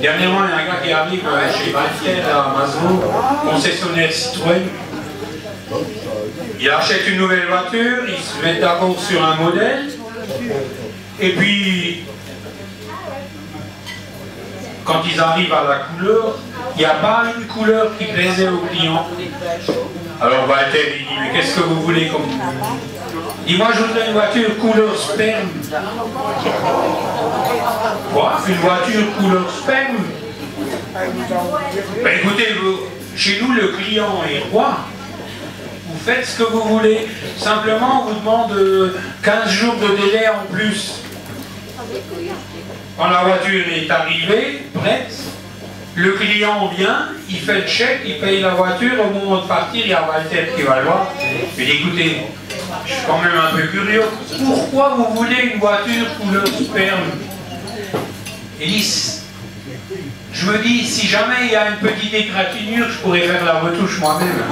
Dernièrement, il y a un gars qui arrive chez Valter à Maslow, concessionnaire Citroën. Il achète une nouvelle voiture, ils se mettent d'accord sur un modèle, et puis, quand ils arrivent à la couleur, il n'y a pas une couleur qui plaisait au client. Alors Valter, il dit, mais qu'est-ce que vous voulez comme couleur? Il dit, moi je voudrais une voiture couleur sperme. Quoi? Une voiture couleur sperme? Ben écoutez, chez nous le client est roi. Vous faites ce que vous voulez. Simplement, on vous demande 15 jours de délai en plus. Quand la voiture est arrivée, prête, le client vient, il fait le chèque, il paye la voiture, au moment de partir, il y a Valter qui va le voir. Il dit, écoutez, je suis quand même un peu curieux, pourquoi vous voulez une voiture couleur sperme? Il dit, je me dis, si jamais il y a une petite égratignure, je pourrais faire la retouche moi-même.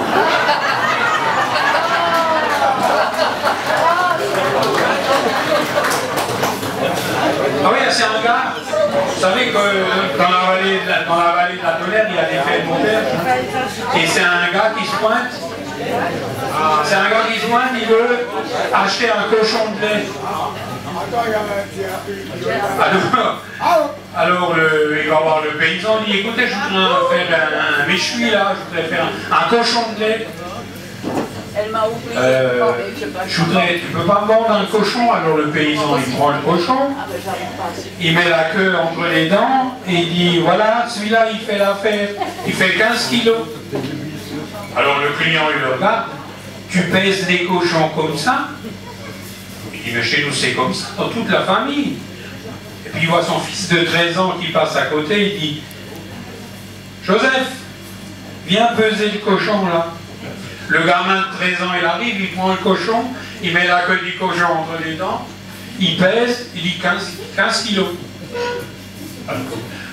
Ah oui, c'est un gars, vous savez que dans la vallée de la Tolère, il y a des fêtes modernes, et c'est un gars qui se pointe, il veut acheter un cochon de lait. Alors il va voir le paysan, il dit, écoutez, je voudrais faire un méchoui là, je voudrais faire un cochon de lait. Tu peux pas me vendre un cochon? Alors le paysan il prend le cochon, il met la queue entre les dents et il dit voilà, celui-là il fait l'affaire, il fait 15 kilos. Alors le client il le regarde, tu pèses des cochons comme ça? Il dit mais chez nous c'est comme ça, dans toute la famille. Et puis il voit son fils de 13 ans qui passe à côté, il dit Joseph, viens peser le cochon là. Le gamin de 13 ans, il arrive, il prend le cochon, il met la queue du cochon entre les dents, il pèse, il dit 15 kilos.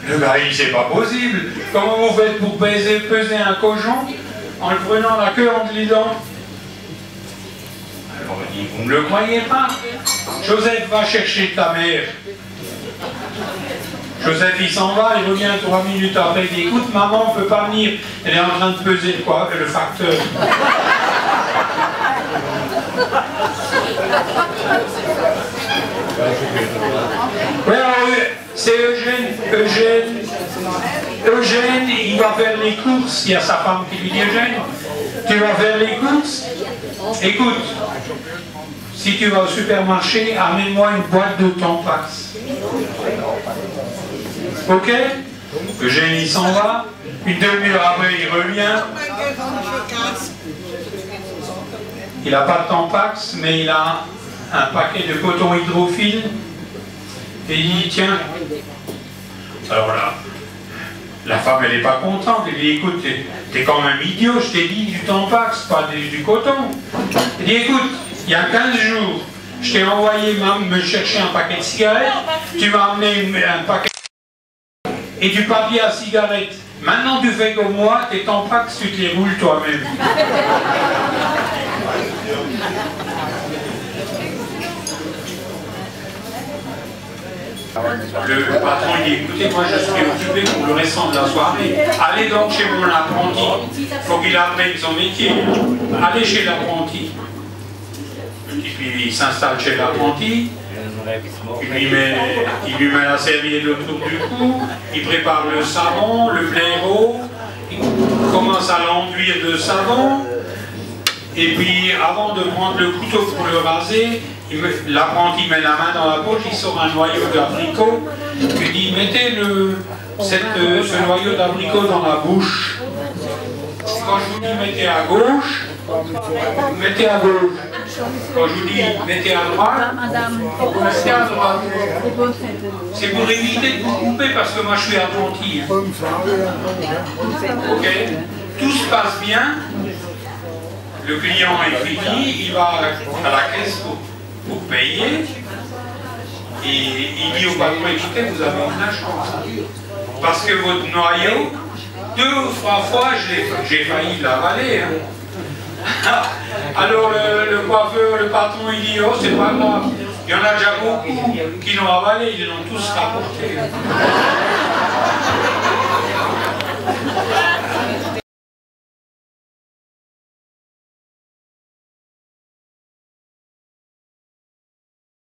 Le gars, il dit, c'est pas possible. Comment vous faites pour peser un cochon en le prenant la queue entre les dents? Alors il dit, vous ne le croyez pas? Joseph, va chercher ta mère. Joseph, il s'en va, il revient 3 minutes après, il dit, écoute, maman, on ne peut pas venir, elle est en train de peser quoi, le facteur. Oui, alors, c'est Eugène, il va faire les courses, il y a sa femme qui lui dit, Eugène, tu vas faire les courses? Écoute, si tu vas au supermarché, amène-moi une boîte de Tampax. Ok? Eugène il s'en va, une demi-heure après il revient. Il n'a pas de Tampax, mais il a un paquet de coton hydrophile. Et il dit tiens. Alors là, la femme elle n'est pas contente. Elle dit écoute, t'es quand même idiot, je t'ai dit du Tampax, pas du coton. Elle dit écoute, il y a 15 jours, je t'ai envoyé me chercher un paquet de cigarettes, tu m'as amené un paquet et du papier à cigarette. Maintenant tu fais comme moi, tes Tampax, tu te les roules toi-même. Le patron il dit écoutez, moi je suis occupé pour le restant de la soirée. Allez donc chez mon apprenti. Il faut qu'il apprenne son métier. Allez chez l'apprenti. Et puis il s'installe chez l'apprenti. Il lui met la serviette autour du cou, il prépare le savon, le blaireau, il commence à l'enduire de savon, et puis avant de prendre le couteau pour le raser, l'apprenti met la main dans la poche, il sort un noyau d'abricot, il dit mettez ce noyau d'abricot dans la bouche. Quand je vous dis mettez à gauche, mettez à gauche. Quand je vous dis mettez à droite, mettez à droite. C'est pour éviter de vous couper parce que moi je suis apprenti. Ok? Tout se passe bien. Le client est fini, il va à la caisse pour payer. Et il dit au patron, écoutez, vous avez de la chance. Parce que votre noyau, 2 ou 3 fois, j'ai failli l'avaler. Alors le coiffeur, le patron, il dit, oh c'est pas grave, il y en a déjà beaucoup qui l'ont avalé, ils l'ont tous rapporté.